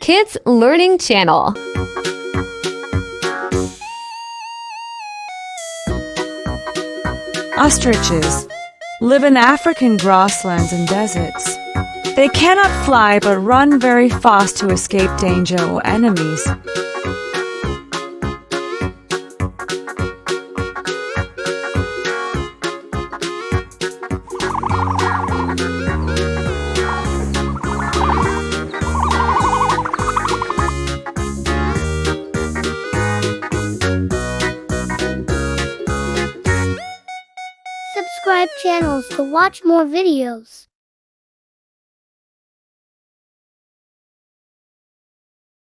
Kids Learning Channel. Ostriches live in African grasslands and deserts. They cannot fly but run very fast to escape danger or enemies. Subscribe channels to watch more videos.